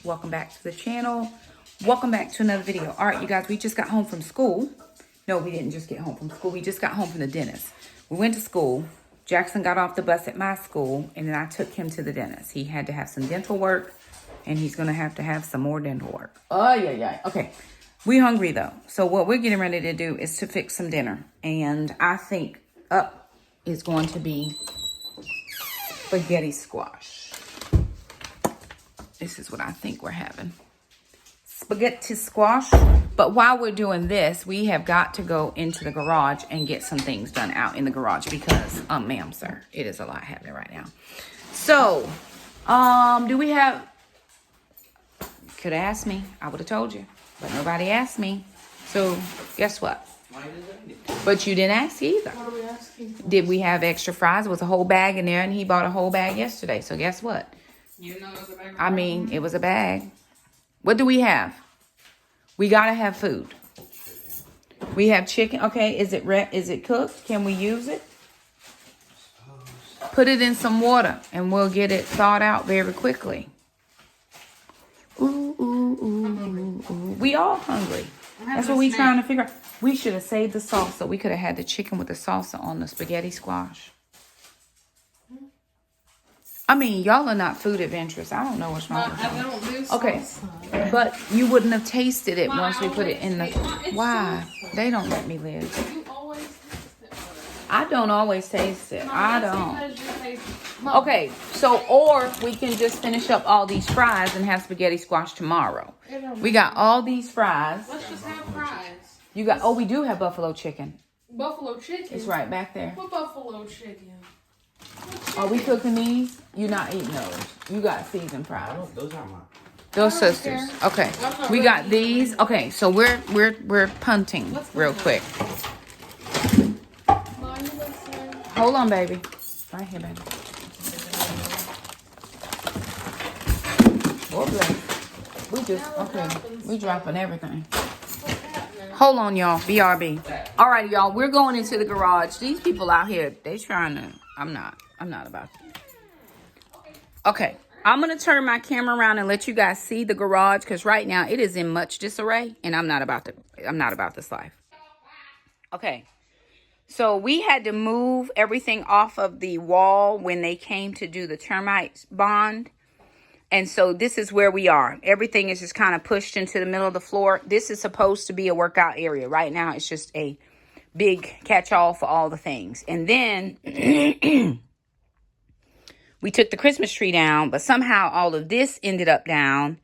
welcome back to the channel. Welcome back to another video. All right, you guys, we just got home from school. No, we didn't just get home from school. We just got home from the dentist. We went to school. Jackson got off the bus at my school, and then I took him to the dentist. He had to have some dental work, and he's going to have some more dental work. Oh, yeah. Okay. We hungry, though. So what we're getting ready to do is to fix some dinner. And I think up is going to be spaghetti squash. This is what I think we're having. Spaghetti squash. But while we're doing this, we have got to go into the garage and get some things done out in the garage because, ma'am, sir, it is a lot happening right now. So, do we have... Could have asked me. I would have told you. But nobody asked me. So, guess what? But you didn't ask either. What are we asking for? Did we have extra fries? It was a whole bag in there, and he bought a whole bag yesterday. So, guess what? You know it was a bag of I mean, it was a bag. What do we have? We got to have food. We have chicken. Okay, is it cooked? Can we use it? Put it in some water, and we'll get it thawed out very quickly. Ooh. We all hungry. That's what we trying to figure out. We should have saved the salsa. We could have had the chicken with the salsa on the spaghetti squash. I mean, y'all are not food adventurous. I don't know what's wrong with y'all. I don't do salsa. Okay, but you wouldn't have tasted it once we put it in the... Why? They don't let me live. You always taste it. I don't always taste it. I don't. Because you taste Okay, so, or we can just finish up all these fries and have spaghetti squash tomorrow. We got all these fries. Let's just have fries. You got... Oh, we do have buffalo chicken. Buffalo chicken? It's right back there. What buffalo chicken? Are we cooking these? You're not eating those. You got seasoned fries. Those are mine. Those sisters. Okay. We got these. Okay, so we're punting real quick. Mom, you listening? Hold on, baby. Right here, baby. Lord bless. We just we dropping everything. Hold on, y'all. BRB. All right, y'all. We're going into the garage. These people out here, they trying to... I'm not about it. Okay. I'm going to turn my camera around and let you guys see the garage because right now it is in much disarray and I'm not about this life. Okay. So we had to move everything off of the wall when they came to do the termite bond. And so this is where we are. Everything is just kind of pushed into the middle of the floor. This is supposed to be a workout area. Right now it's just a big catch-all for all the things. And then we took the Christmas tree down, but somehow all of this ended up down.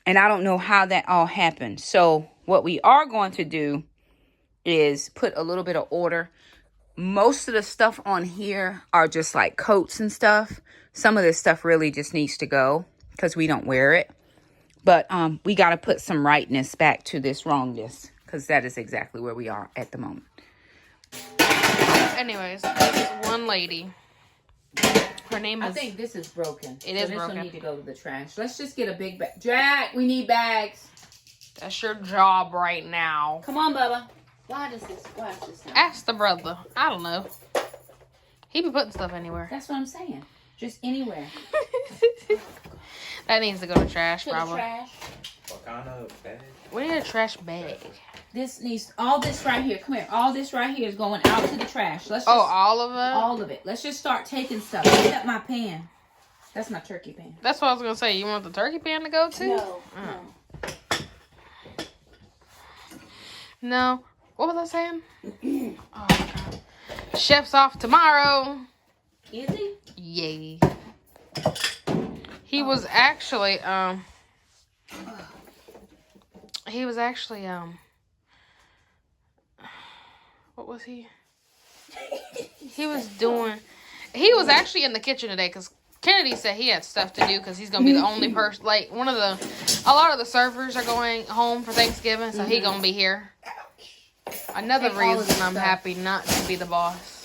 And I don't know how that all happened. So what we are going to do is put a little bit of order. Most of the stuff on here are just like coats and stuff. Some of this stuff really just needs to go because we don't wear it. But we got to put some rightness back to this wrongness because that is exactly where we are at the moment. Anyways, this is one lady. Her name is... I think this is broken. It is broken. broken. This will need to go to the trash. Let's just get a big bag. Jack, we need bags. That's your job right now. Come on, Bubba. Why is this now? Ask the brother. I don't know. He be putting stuff anywhere. That's what I'm saying. Just anywhere. That needs to go to trash, To the probably. trash. What kind of bag? We need a trash bag. This needs all this right here. Come here. All this right here is going out to the trash. Let's just, all of it? all of it. Let's just start taking stuff. Pick up my pan. That's my turkey pan. That's what I was going to say. You want the turkey pan to go to? No. No. What was I saying? Oh, God. Chef's off tomorrow. Is he? Yay. He was actually, what was he? He was actually in the kitchen today because Kennedy said he had stuff to do because he's going to be the only person, like, a lot of the servers are going home for Thanksgiving, so he's going to be here. Another reason I'm happy not to be the boss.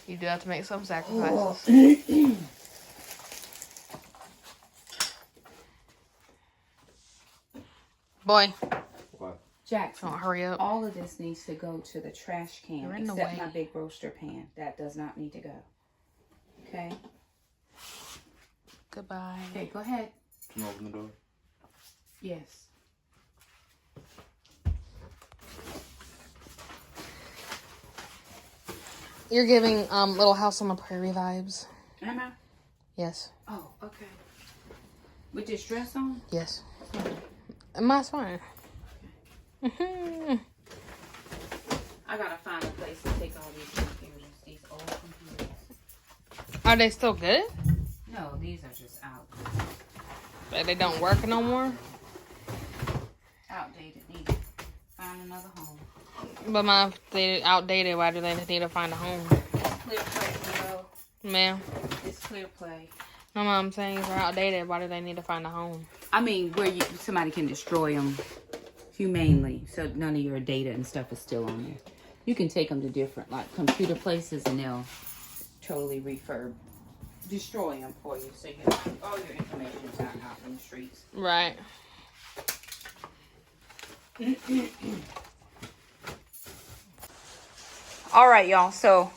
You do have to make some sacrifices. Boy. What? Jackson, Don't hurry up. all of this needs to go to the trash can You're in the except way. my big roaster pan. That does not need to go. Okay? Goodbye. Okay, go ahead. Can you open the door? Yes. You're giving Little House on the Prairie vibes. Am I? Yes. Oh, okay. With this dress on? Yes. Mine's fine. I gotta find a place to take all these computers, these old computers. Are they still good? No, these are just out. They don't work no more? Outdated. Need to find another home. But if they're outdated, why do they need to find a home? Clear play, bro. Ma'am? It's clear play. No, I'm saying if they're outdated, why do they need to find a home? I mean, where somebody can destroy them humanely, so none of your data and stuff is still on there. You can take them to different, like, computer places, and they'll totally destroy them for you, so you have all your information is out in the streets. Right. All right, y'all. So,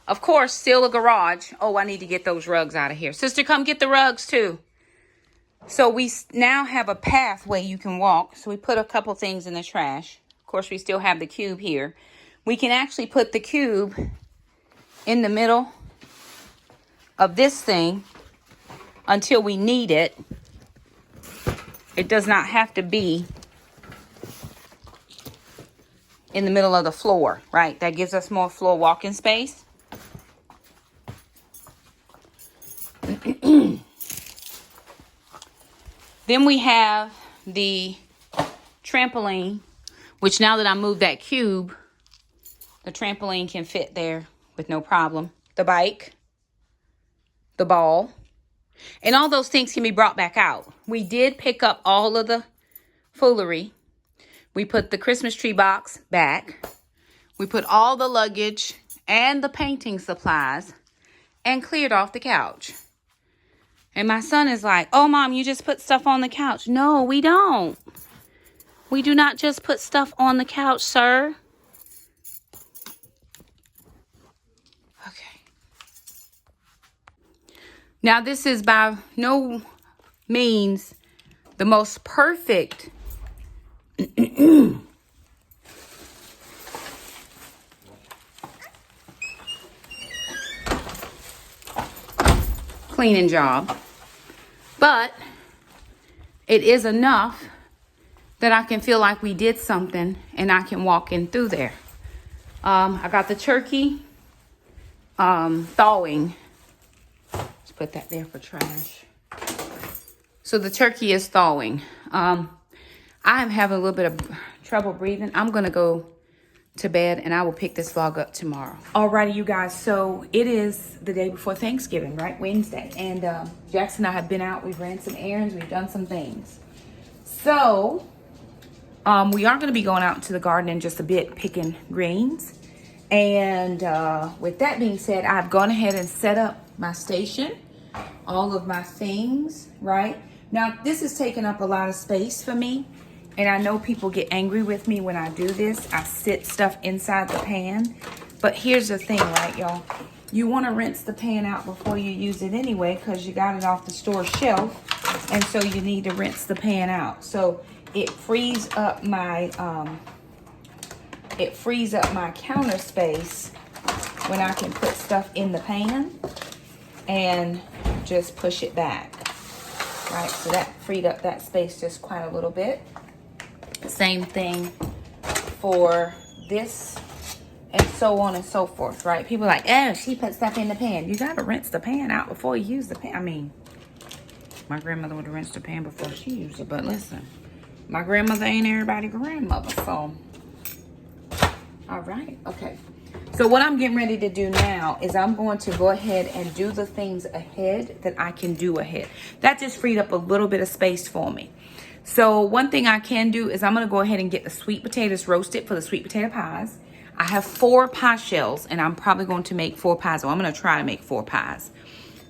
of course, still a garage. Oh, I need to get those rugs out of here. Sister, come get the rugs, too. So, we now have a pathway you can walk. So, we put a couple things in the trash. Of course, we still have the cube here. We can actually put the cube in the middle of this thing until we need it. It does not have to be in the middle of the floor, right? That gives us more floor walking space. Then we have the trampoline, which now that I moved that cube, the trampoline can fit there with no problem. The bike, the ball, and all those things can be brought back out. We did pick up all of the foolery. We put the Christmas tree box back. We put all the luggage and the painting supplies and cleared off the couch. And my son is like, oh, Mom, you just put stuff on the couch. No, we don't. We do not just put stuff on the couch, sir. Okay. Now, this is by no means the most perfect cleaning job, but it is enough that I can feel like we did something and I can walk in through there. I got the turkey thawing. Let's put that there for trash. So the turkey is thawing. I'm having a little bit of trouble breathing. I'm going to go to bed and I will pick this vlog up tomorrow. Alrighty, you guys. So it is the day before Thanksgiving, right? Wednesday. And Jackson and I have been out. We've ran some errands. We've done some things. So we are going to be going out into the garden in just a bit, picking greens. And with that being said, I've gone ahead and set up my station. All of my things, right? Now, this is taking up a lot of space for me. And I know people get angry with me when I do this. I sit stuff inside the pan. But here's the thing, right, y'all? You want to rinse the pan out before you use it anyway because you got it off the store shelf. And so you need to rinse the pan out. So it frees up my counter space when I can put stuff in the pan and just push it back. Right, so that freed up that space just quite a little bit. Same thing for this and so on and so forth, right? People are like, oh, she put stuff in the pan. You gotta rinse the pan out before you use the pan. I mean, my grandmother would have rinsed the pan before she used it, but listen, my grandmother ain't everybody's grandmother, so. All right, okay. So what I'm getting ready to do now is I'm going to go ahead and do the things ahead that I can do ahead. That just freed up a little bit of space for me. So one thing I can do is I'm going to go ahead and get the sweet potatoes roasted for the sweet potato pies. I have 4 pie shells, and I'm probably going to make 4 pies. Well, I'm going to try to make 4 pies.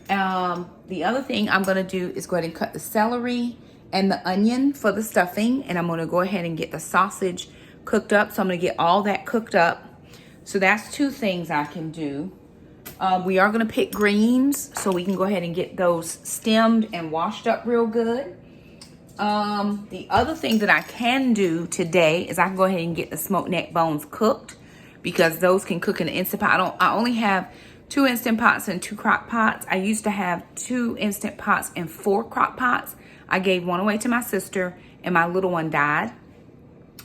The other thing I'm going to do is go ahead and cut the celery and the onion for the stuffing. And I'm going to go ahead and get the sausage cooked up. So I'm going to get all that cooked up. So that's 2 things I can do. We are going to pick greens so we can go ahead and get those stemmed and washed up real good. The other thing that I can do today is I can go ahead and get the smoked neck bones cooked, because those can cook in an Instant Pot. I only have 2 Instant Pots and 2 crock pots. I used to have 2 Instant Pots and 4 crock pots. I gave one away to my sister and my little one died.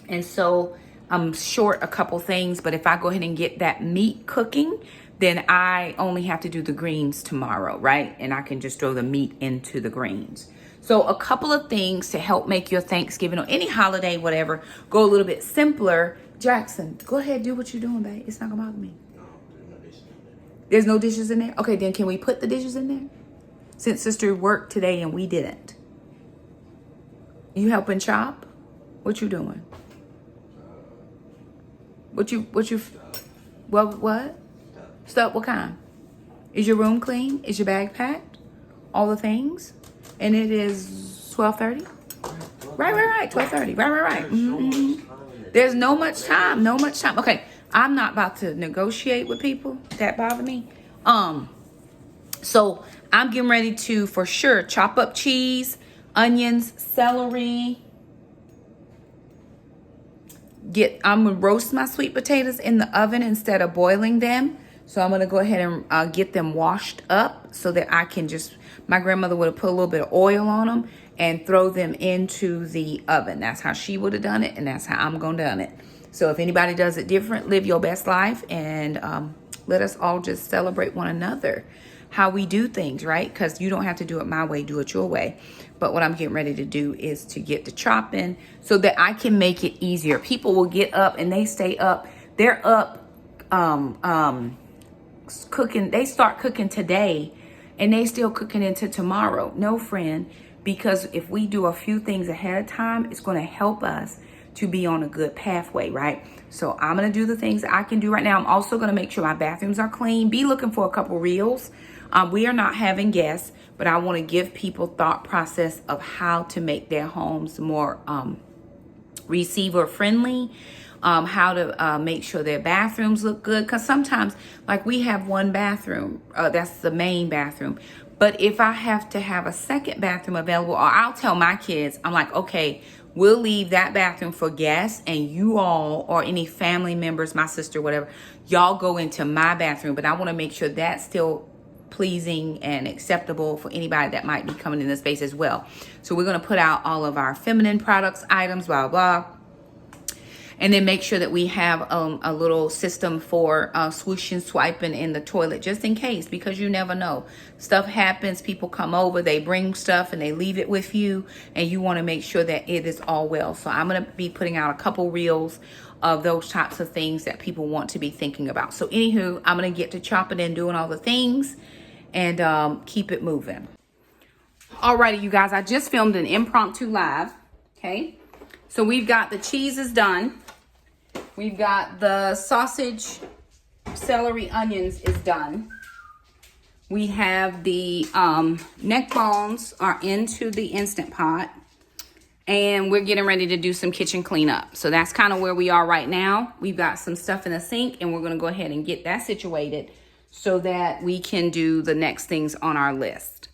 And so I'm short a couple things, but if I go ahead and get that meat cooking, then I only have to do the greens tomorrow, right? And I can just throw the meat into the greens. So a couple of things to help make your Thanksgiving or any holiday, whatever, go a little bit simpler. Jackson, go ahead, do what you're doing, babe. It's not gonna bother me. There's no dishes in there? Okay, then can we put the dishes in there? Since sister worked today and we didn't. You helping chop? What you doing? What? Stuff, what kind? Is your room clean? Is your bag packed? All the things? And it is 12:30? Right. 12:30. Right. Mm-hmm. There's no much time. Okay, I'm not about to negotiate with people. That bother me. So I'm getting ready to, for sure, chop up cheese, onions, celery. I'm gonna roast my sweet potatoes in the oven instead of boiling them. So I'm gonna go ahead and get them washed up so that I can my grandmother would have put a little bit of oil on them and throw them into the oven. That's how she would have done it, and that's how I'm gonna done it. So if anybody does it different, live your best life, and let us all just celebrate one another, how we do things, right? Because you don't have to do it my way, do it your way. But what I'm getting ready to do is to get the chopping so that I can make it easier. People will get up and they stay up. They're up cooking. They start cooking today and they still cooking into tomorrow. No, friend, because if we do a few things ahead of time, it's going to help us to be on a good pathway, right? So I'm going to do the things I can do right now. I'm also going to make sure my bathrooms are clean. Be looking for a couple reels. We are not having guests, but I want to give people thought process of how to make their homes more receiver friendly, how to make sure their bathrooms look good. Because sometimes, like, we have one bathroom, that's the main bathroom. But if I have to have a second bathroom available, or I'll tell my kids, I'm like, okay, we'll leave that bathroom for guests, and you all, or any family members, my sister, whatever, y'all go into my bathroom. But I want to make sure that's still pleasing and acceptable for anybody that might be coming in the space as well. So we're going to put out all of our feminine products, items, blah, blah. And then make sure that we have a little system for swooshing, swiping in the toilet, just in case, because you never know. Stuff happens, people come over, they bring stuff and they leave it with you, and you want to make sure that it is all well. So I'm going to be putting out a couple reels of those types of things that people want to be thinking about. So anywho, I'm going to get to chopping and doing all the things and keep it moving. Alrighty, you guys, I just filmed an impromptu live. Okay, so we've got the cheeses done. We've got the sausage, celery, onions is done. We have the neck bones are into the Instant Pot. And we're getting ready to do some kitchen cleanup. So that's kind of where we are right now. We've got some stuff in the sink, and we're going to go ahead and get that situated so that we can do the next things on our list.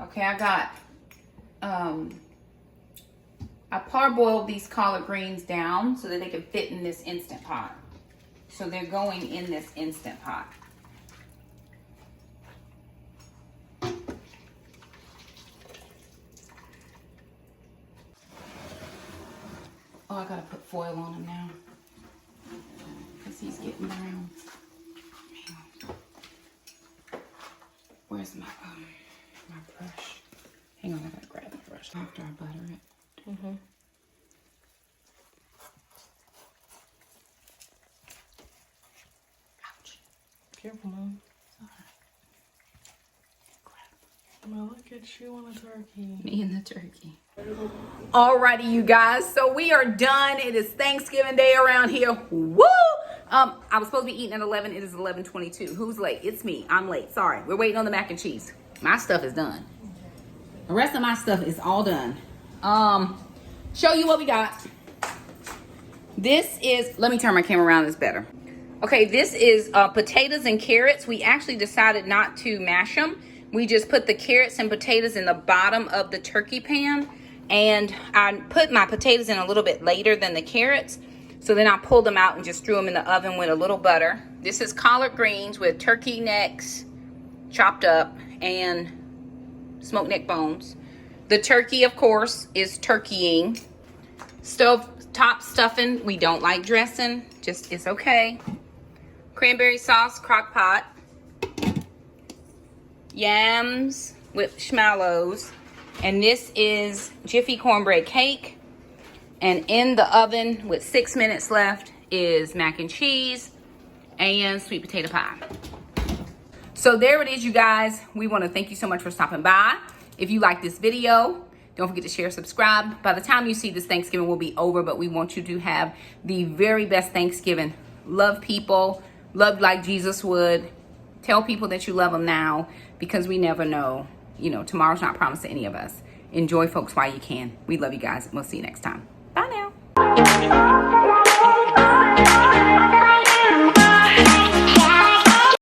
Okay, I got, I parboiled these collard greens down so that they can fit in this Instant Pot. So they're going in this Instant Pot. Oh, I gotta put foil on him now because he's getting brown. Where's my brush? Hang on, I gotta grab my brush after I butter it. Ouch. Careful, Mom. Well, look at you on a turkey. Me and the turkey. Alrighty, you guys. So we are done. It is Thanksgiving Day around here. Woo! I was supposed to be eating at 11. It is 11:22. Who's late? It's me. I'm late. Sorry. We're waiting on the mac and cheese. My stuff is done. The rest of my stuff is all done. Show you what we got. This is, let me turn my camera around. It's better. Okay, this is potatoes and carrots. We actually decided not to mash them. We just put the carrots and potatoes in the bottom of the turkey pan. And I put my potatoes in a little bit later than the carrots. So then I pulled them out and just threw them in the oven with a little butter. This is collard greens with turkey necks chopped up and smoked neck bones. The turkey, of course, is turkeying. Stovetop stuffing. We don't like dressing. Just, it's okay. Cranberry sauce, crock pot. Yams with schmallows. And this is Jiffy cornbread cake. And in the oven with 6 minutes left is mac and cheese and sweet potato pie. So there it is, you guys. We want to thank you so much for stopping by. If you like this video, don't forget to share, subscribe. By the time you see this, Thanksgiving will be over, but we want you to have the very best Thanksgiving. Love people, love like Jesus would. Tell people that you love them now, because we never know. You know, tomorrow's not promised to any of us. Enjoy folks while you can. We love you guys. We'll see you next time. Bye now.